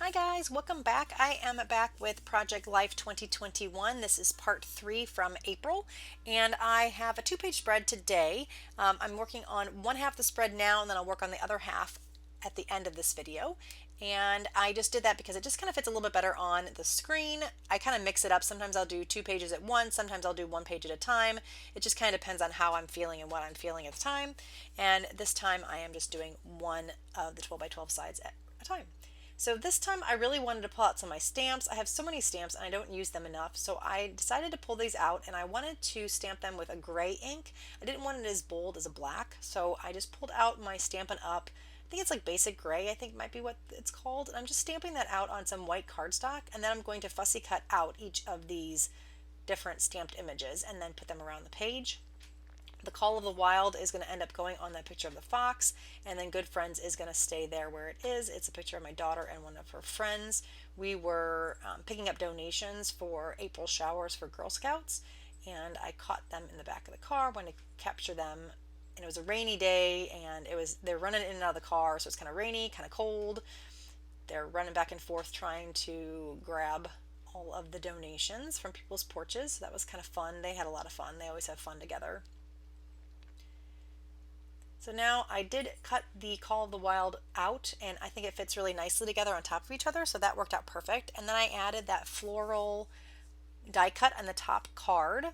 Hi guys, welcome back. I am back with Project Life 2021. This is part 3 from April, and I have a two-page spread today. I'm working on one half of the spread now, and then I'll work on the other half at the end of this video. And I just did that because it just kind of fits a little bit better on the screen. I kind of mix it up. Sometimes I'll do 2 pages at once, sometimes I'll do 1 page at a time. It just kind of depends on how I'm feeling and what I'm feeling at the time. And this time I am just doing one of the 12 by 12 sides at a time. So this time I really wanted to pull out some of my stamps. I have so many stamps and I don't use them enough, so I decided to pull these out and I wanted to stamp them with a gray ink. I didn't want it as bold as a black, so I just pulled out my Stampin' Up! I think it's like basic gray, I think might be what it's called. And I'm just stamping that out on some white cardstock, and then I'm going to fussy cut out each of these different stamped images and then put them around the page. The Call of the Wild is going to end up going on that picture of the fox, and then Good Friends is going to stay there where it is. It's a picture of my daughter and one of her friends. We were picking up donations for April showers for Girl Scouts, and I caught them in the back of the car, wanted to capture them. And it was a rainy day, and they're running in and out of the car, so it's kind of rainy, kind of cold. They're running back and forth trying to grab all of the donations from people's porches. So that was kind of fun. They had a lot of fun. They always have fun together. So now I did cut the Call of the Wild out, and I think it fits really nicely together on top of each other, so that worked out perfect. And then I added that floral die cut on the top card,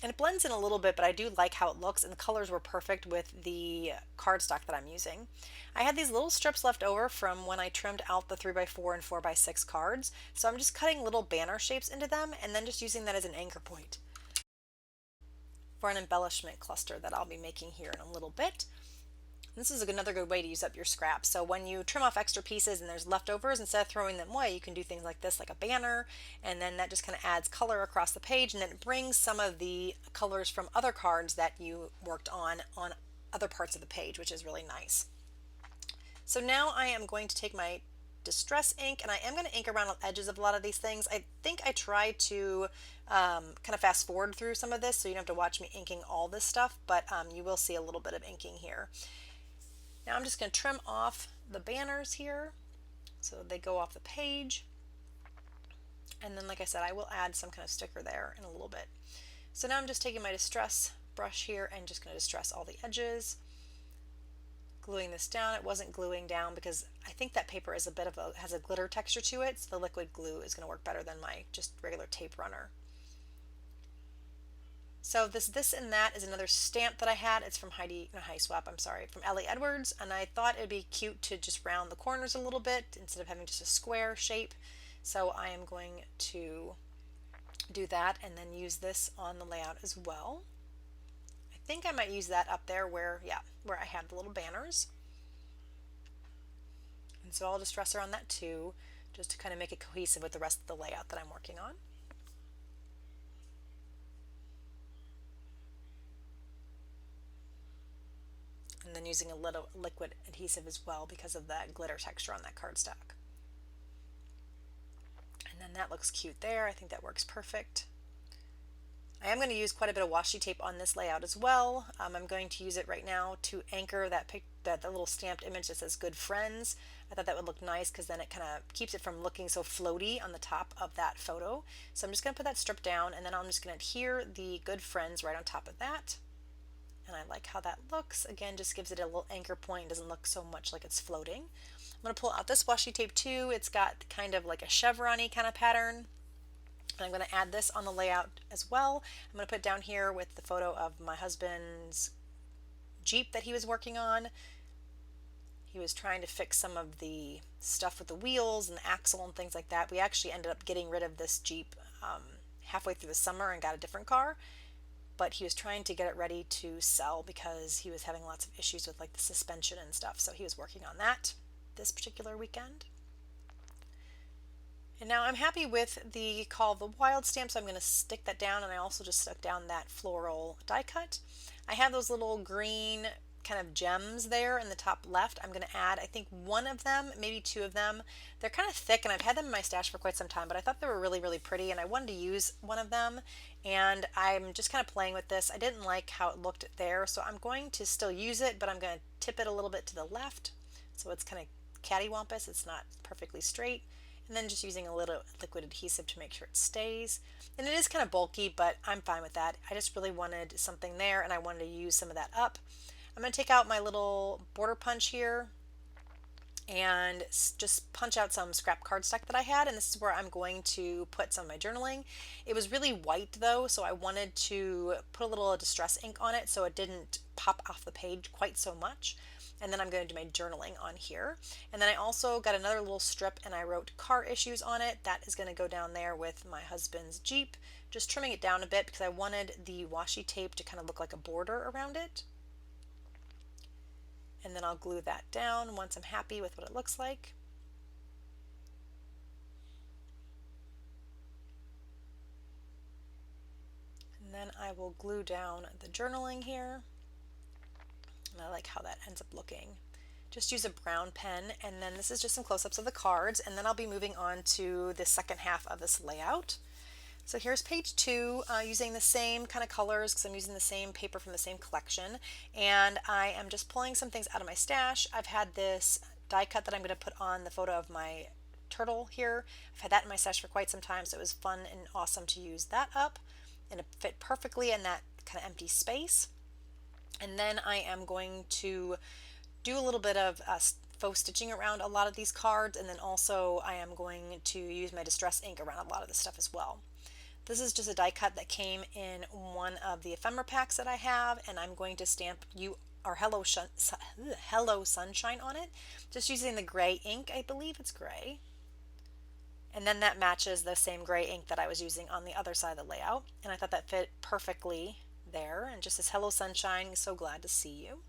and it blends in a little bit, but I do like how it looks, and the colors were perfect with the cardstock that I'm using. I had these little strips left over from when I trimmed out the 3x4 and 4x6 cards, so I'm just cutting little banner shapes into them and then just using that as an anchor point for an embellishment cluster that I'll be making here in a little bit. This is another good way to use up your scraps. So when you trim off extra pieces and there's leftovers, instead of throwing them away, you can do things like this, like a banner, and then that just kind of adds color across the page, and then it brings some of the colors from other cards that you worked on other parts of the page, which is really nice. So now I am going to take my distress ink, and I am going to ink around the edges of a lot of these things. I think I try to kind of fast forward through some of this so you don't have to watch me inking all this stuff, but you will see a little bit of inking here. Now I'm just going to trim off the banners here so they go off the page. And then, like I said, I will add some kind of sticker there in a little bit. So now I'm just taking my distress brush here and just going to distress all the edges. Gluing this down. It wasn't gluing down because I think that paper is has a glitter texture to it, so the liquid glue is going to work better than my just regular tape runner. So this and that is another stamp that I had. It's from from Ellie Edwards, and I thought it'd be cute to just round the corners a little bit instead of having just a square shape. So I am going to do that and then use this on the layout as well. I think I might use that up there where I have the little banners. And so I'll just distress around that too, just to kind of make it cohesive with the rest of the layout that I'm working on. And then using a little liquid adhesive as well because of that glitter texture on that cardstock. And then that looks cute there. I think that works perfect. I am going to use quite a bit of washi tape on this layout as well. I'm going to use it right now to anchor that little stamped image that says Good Friends. I thought that would look nice because then it kind of keeps it from looking so floaty on the top of that photo. So I'm just going to put that strip down, and then I'm just going to adhere the Good Friends right on top of that. And I like how that looks. Again, just gives it a little anchor point. It doesn't look so much like it's floating. I'm going to pull out this washi tape too. It's got kind of like a chevron-y kind of pattern. And I'm going to add this on the layout as well. I'm going to put down here with the photo of my husband's Jeep that he was working on. He was trying to fix some of the stuff with the wheels and the axle and things like that. We actually ended up getting rid of this Jeep halfway through the summer and got a different car. But he was trying to get it ready to sell because he was having lots of issues with like the suspension and stuff. So he was working on that this particular weekend. And now I'm happy with the Call of the Wild stamp, so I'm going to stick that down, and I also just stuck down that floral die cut. I have those little green kind of gems there in the top left. I'm going to add, I think, one of them, maybe 2 of them. They're kind of thick, and I've had them in my stash for quite some time, but I thought they were really, really pretty, and I wanted to use one of them, and I'm just kind of playing with this. I didn't like how it looked there, so I'm going to still use it, but I'm going to tip it a little bit to the left, so it's kind of cattywampus. It's not perfectly straight. and then just using a little liquid adhesive to make sure it stays. And it is kind of bulky, but I'm fine with that. I just really wanted something there and I wanted to use some of that up. I'm going to take out my little border punch here and just punch out some scrap cardstock that I had, and this is where I'm going to put some of my journaling. It was really white though, so I wanted to put a little distress ink on it so it didn't pop off the page quite so much. And then I'm going to do my journaling on here. And then I also got another little strip and I wrote car issues on it. That is going to go down there with my husband's Jeep, just trimming it down a bit because I wanted the washi tape to kind of look like a border around it. And then I'll glue that down once I'm happy with what it looks like. And then I will glue down the journaling here. And I like how that ends up looking. Just use a brown pen, and then this is just some close-ups of the cards, and then I'll be moving on to the second half of this layout. So here's page 2, using the same kind of colors because I'm using the same paper from the same collection, and I am just pulling some things out of my stash. I've had this die cut that I'm going to put on the photo of my turtle here. I've had that in my stash for quite some time, so it was fun and awesome to use that up, and it fit perfectly in that kind of empty space. And then I am going to do a little bit of faux stitching around a lot of these cards, and then also I am going to use my distress ink around a lot of this stuff as well. This is just a die cut that came in one of the ephemera packs that I have, and I'm going to stamp you or Hello Sunshine on it, just using the gray ink. I believe it's gray. And then that matches the same gray ink that I was using on the other side of the layout, and I thought that fit perfectly there, and just says Hello Sunshine, so glad to see you.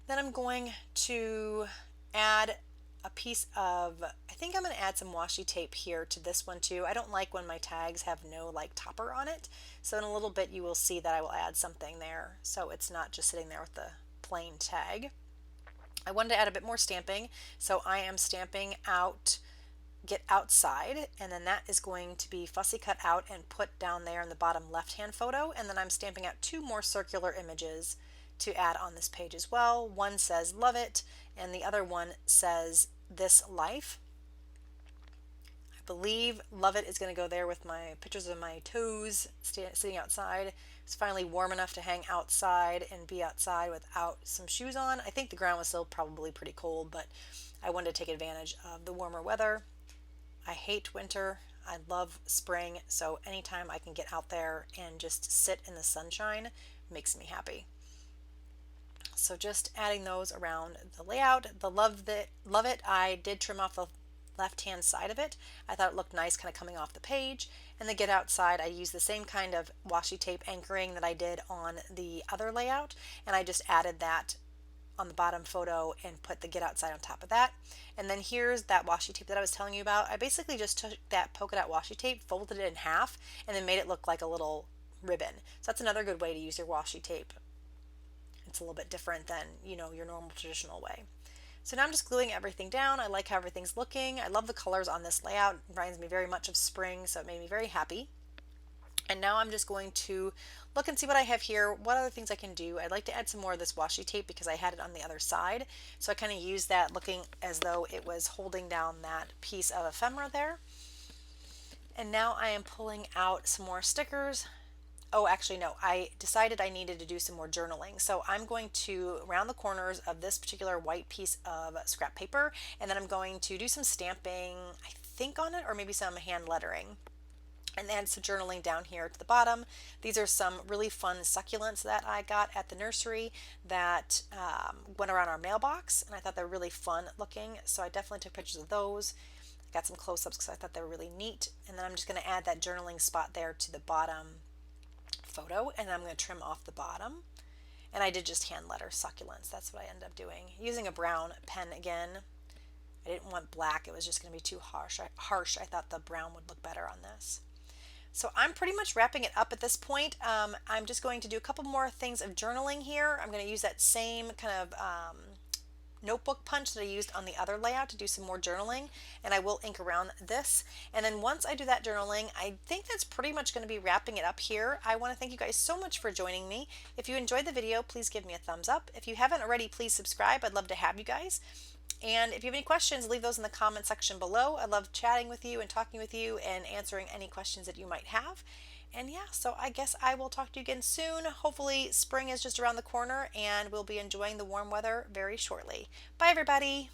Then I'm going to add a piece of, I think I'm going to add some washi tape here to this one too. I don't like when my tags have no like topper on it, so in a little bit you will see that I will add something there so it's not just sitting there with the plain tag. I wanted to add a bit more stamping, so I am stamping out Get Outside, and then that is going to be fussy cut out and put down there in the bottom left hand photo, and then I'm stamping out 2 more circular images to add on this page as well. One says Love It and the other one says This Life. I believe Love It is going to go there with my pictures of my toes sitting outside. It's finally warm enough to hang outside and be outside without some shoes on. I think the ground was still probably pretty cold, but I wanted to take advantage of the warmer weather. I hate winter. I love spring, so anytime I can get out there and just sit in the sunshine makes me happy. So just adding those around the layout. The Love It, I did trim off the left hand side of it. I thought it looked nice kind of coming off the page. And the Get Outside, I used the same kind of washi tape anchoring that I did on the other layout, and I just added that on the bottom photo and put the Get Outside on top of that. And then here's that washi tape that I was telling you about. I basically just took that polka dot washi tape, folded it in half, and then made it look like a little ribbon. So that's another good way to use your washi tape. It's a little bit different than, you know, your normal traditional way. So now I'm just gluing everything down. I like how everything's looking. I love the colors on this layout. It reminds me very much of spring, so it made me very happy. And now I'm just going to look and see what I have here, what other things I can do. I'd like to add some more of this washi tape because I had it on the other side. So I kind of used that looking as though it was holding down that piece of ephemera there. And now I am pulling out some more stickers. Oh, actually, no, I decided I needed to do some more journaling. So I'm going to round the corners of this particular white piece of scrap paper, and then I'm going to do some stamping, I think, on it, or maybe some hand lettering. And then some journaling down here to the bottom. These are some really fun succulents that I got at the nursery that went around our mailbox, and I thought they were really fun looking, so I definitely took pictures of those. I got some close-ups because I thought they were really neat. And then I'm just going to add that journaling spot there to the bottom photo, and I'm going to trim off the bottom. And I did just hand letter succulents. That's what I ended up doing. Using a brown pen again. I didn't want black. It was just going to be too harsh. I thought the brown would look better on this. So I'm pretty much wrapping it up at this point. I'm just going to do a couple more things of journaling here. I'm going to use that same kind of notebook punch that I used on the other layout to do some more journaling, and I will ink around this. And then once I do that journaling, I think that's pretty much going to be wrapping it up here. I want to thank you guys so much for joining me. If you enjoyed the video, please give me a thumbs up. If you haven't already, please subscribe. I'd love to have you guys. And if you have any questions, leave those in the comment section below. I love chatting with you and talking with you and answering any questions that you might have. And yeah, so I guess I will talk to you again soon. Hopefully, spring is just around the corner and we'll be enjoying the warm weather very shortly. Bye, everybody.